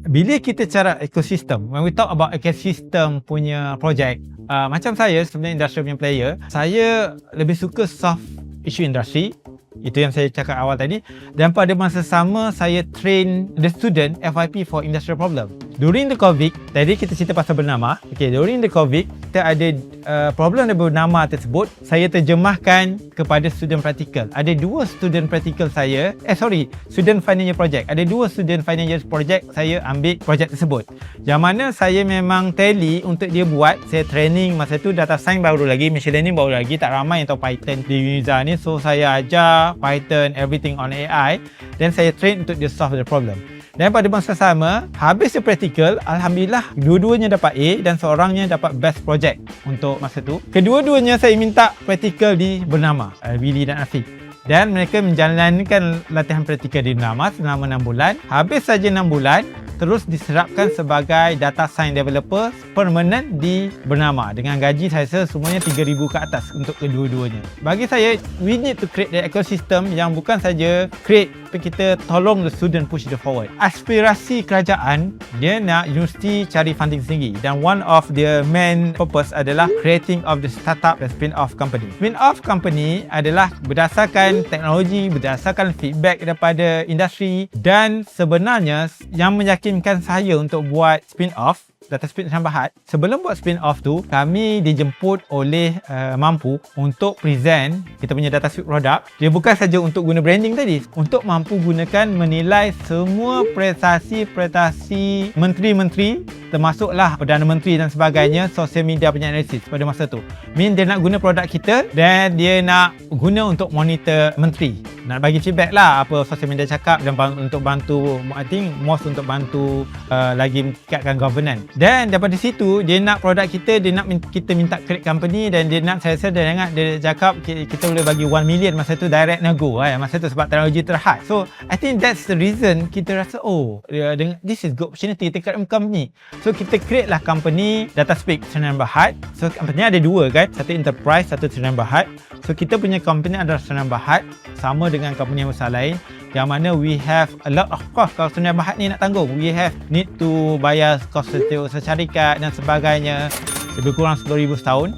Bila kita cara ekosistem, when we talk about ekosistem punya project, macam saya sebenarnya industrial punya player, saya lebih suka solve isu industri. Itu yang saya cakap awal tadi. Dan pada masa sama, saya train the student FYP for industrial problem. During the COVID, tadi kita cerita pasal bernama. Okay, during the COVID, kita ada problem dengan bernama tersebut. Saya terjemahkan kepada student practical. Ada dua student practical saya, student final year project. Ada dua student final year project, saya ambil project tersebut. Yang mana saya memang tally untuk dia buat. Saya training masa tu data science baru lagi, machine learning baru lagi. Tak ramai yang tahu Python di Uniza ni. So saya ajar Python, everything on AI. Dan saya train untuk dia solve the problem. Dan pada masa sama, habis the practical, Alhamdulillah dua-duanya dapat A dan seorangnya dapat best project untuk masa tu. Kedua-duanya saya minta practical di bernama, Willy dan Afiq. Dan mereka menjalankan latihan praktikal di bernama selama 6 bulan. Habis saja 6 bulan, terus diserapkan sebagai data science developer permanent di bernama dengan gaji saya rasa semuanya 3,000 ke atas untuk kedua-duanya. Bagi saya, we need to create the ecosystem yang bukan saja create, tapi kita tolong the student push the forward. Aspirasi kerajaan, dia nak universiti cari funding sendiri, dan one of the main purpose adalah creating of the startup and spin-off company. Spin-off company adalah berdasarkan teknologi, berdasarkan feedback daripada industri, dan sebenarnya yang meyakinkan saya untuk buat spin-off Data Speed Islam Berhad. Sebelum buat spin-off tu, kami dijemput oleh Mampu untuk present kita punya Data Speed produk. Dia bukan saja untuk guna branding tadi, untuk mampu gunakan menilai semua prestasi menteri-menteri, termasuklah Perdana Menteri dan sebagainya, sosial media punya analisis pada masa tu. Dia nak guna produk kita dan dia nak guna untuk monitor menteri. Nak bagi feedback lah apa sosial media cakap, dan untuk bantu, I think most untuk bantu lagi meningkatkan governance. Dan daripada situ dia nak produk kita, dia nak kita minta create company, dan dia nak, saya dia ingat dia cakap kita boleh bagi 1 million masa tu direct nego masa tu sebab teknologi terhad. So I think that's the reason kita rasa this is good opportunity kita create company. So kita create lah company DataSpeak Sdn Bhd. So company ada dua kan, satu enterprise, satu Sdn Bhd. So kita punya company adalah Sdn Bhd, sama dengan company yang besar lain, yang mana we have a lot of cost. Kalau Sdn Bhd ni nak tanggung, we have need to bayar kos setiausaha syarikat dan sebagainya, lebih kurang 10,000 setahun.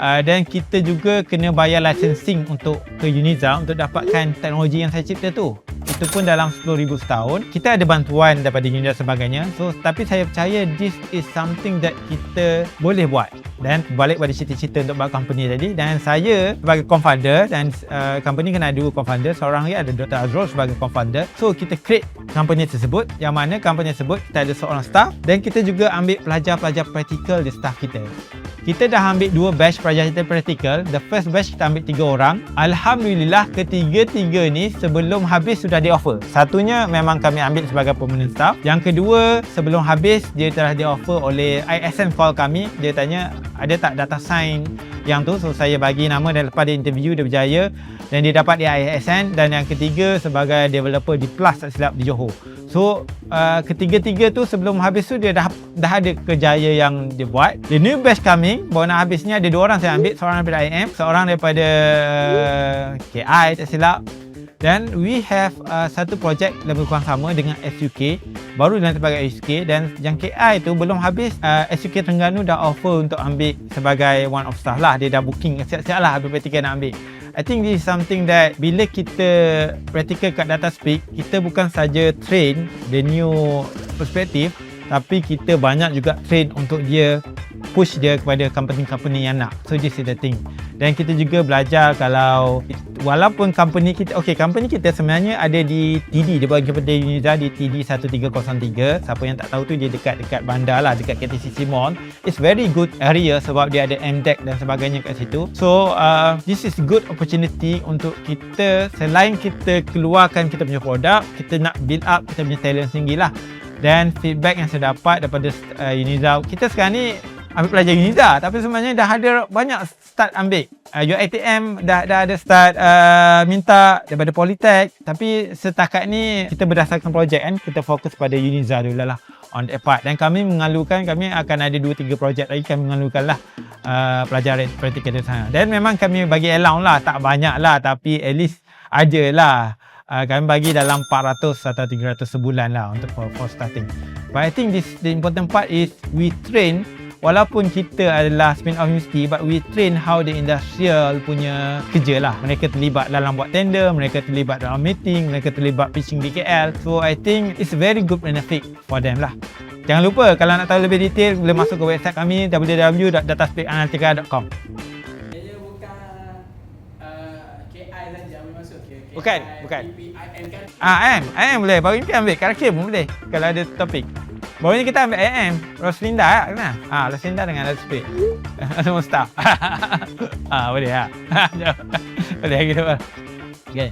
Dan kita juga kena bayar licensing untuk ke Uniza untuk dapatkan teknologi yang saya cipta tu. Itu pun dalam 10,000 setahun. Kita ada bantuan daripada Uniza dan sebagainya. So, tapi saya percaya this is something that kita boleh buat. Dan balik pada cita-cita untuk buat company tadi. Dan saya sebagai co-founder, dan company kena ada 2 co-founder. Seorang lagi ada Dr. Azrul sebagai co-founder. So, kita create company tersebut, yang mana company tersebut kita ada seorang staff, dan kita juga ambil pelajar-pelajar praktikal di staff kita. Kita dah ambil 2 batch pelajar kita praktikal. The first batch kita ambil 3 orang. Alhamdulillah ketiga-tiga ni sebelum habis sudah di offer. Satunya memang kami ambil sebagai permanent staff. Yang kedua, sebelum habis dia telah di offer oleh ISN call kami. Dia tanya ada tak data science yang tu. So saya bagi nama, dan lepas dia interview dia berjaya dan dia dapat di ISN. Dan yang ketiga sebagai developer di Plus tak silap di Johor. So ketiga-tiga tu sebelum habis tu dia dah ada kerjaya yang dia buat. The new batch coming baru nak habisnya ada 2 orang saya ambil. Seorang daripada IM, seorang daripada KI tak silap. Dan we have satu projek lebih kurang sama dengan SUK, baru dilantik sebagai SUK. Dan yang KI tu belum habis, SUK Terengganu dah offer untuk ambil sebagai one of staff lah. Dia dah booking siap-siap lah habis praktikal nak ambil. I think this is something that bila kita praktikal kat DataSpeak, kita bukan saja train the new perspective, tapi kita banyak juga train untuk dia push dia kepada company-company yang nak. So this is the thing. Dan kita juga belajar kalau walaupun company kita sebenarnya ada di TD, dia bagi kepada Uniza di TD 1303. Siapa yang tak tahu tu dia dekat bandar lah, dekat KTCC Mall. It's very good area sebab dia ada MDEC dan sebagainya kat situ. So this is good opportunity untuk kita, selain kita keluarkan kita punya produk, kita nak build up kita punya talent sendiri lah. Dan feedback yang saya dapat daripada Uniza, kita sekarang ni ambil pelajar Uniza, tapi sebenarnya dah ada banyak start ambil. UiTM dah ada start minta daripada Politek, tapi setakat ni kita berdasarkan projek kan, kita fokus pada Uniza dulu lah on that part. Dan kami akan ada 2-3 projek lagi kami mengalurkan lah pelajar praktikal di sana. Dan memang kami bagi allowance lah, tak banyak lah, tapi at least ada lah kami bagi dalam 400 atau 300 sebulan lah untuk for starting. But I think the important part is we train, walaupun kita adalah spin-off university, but we train how the industrial punya kerja lah. Mereka terlibat dalam buat tender, mereka terlibat dalam meeting, mereka terlibat pitching di KL. So I think it's a very good benefit for them lah. Jangan lupa kalau nak tahu lebih detail boleh masuk ke website kami www.dataspaceanalytica.com. Dia bukan KI saja ambil masuk KI, Bukan. IM kan. IM boleh. Baru ni kita ambil karakter pun boleh kalau ada topik. Baru ni kita ambil IM, Roslinda lah kenal. Roslinda dengan Dataspace. Semua staff. Boleh lah. Boleh gitu lah. Okay.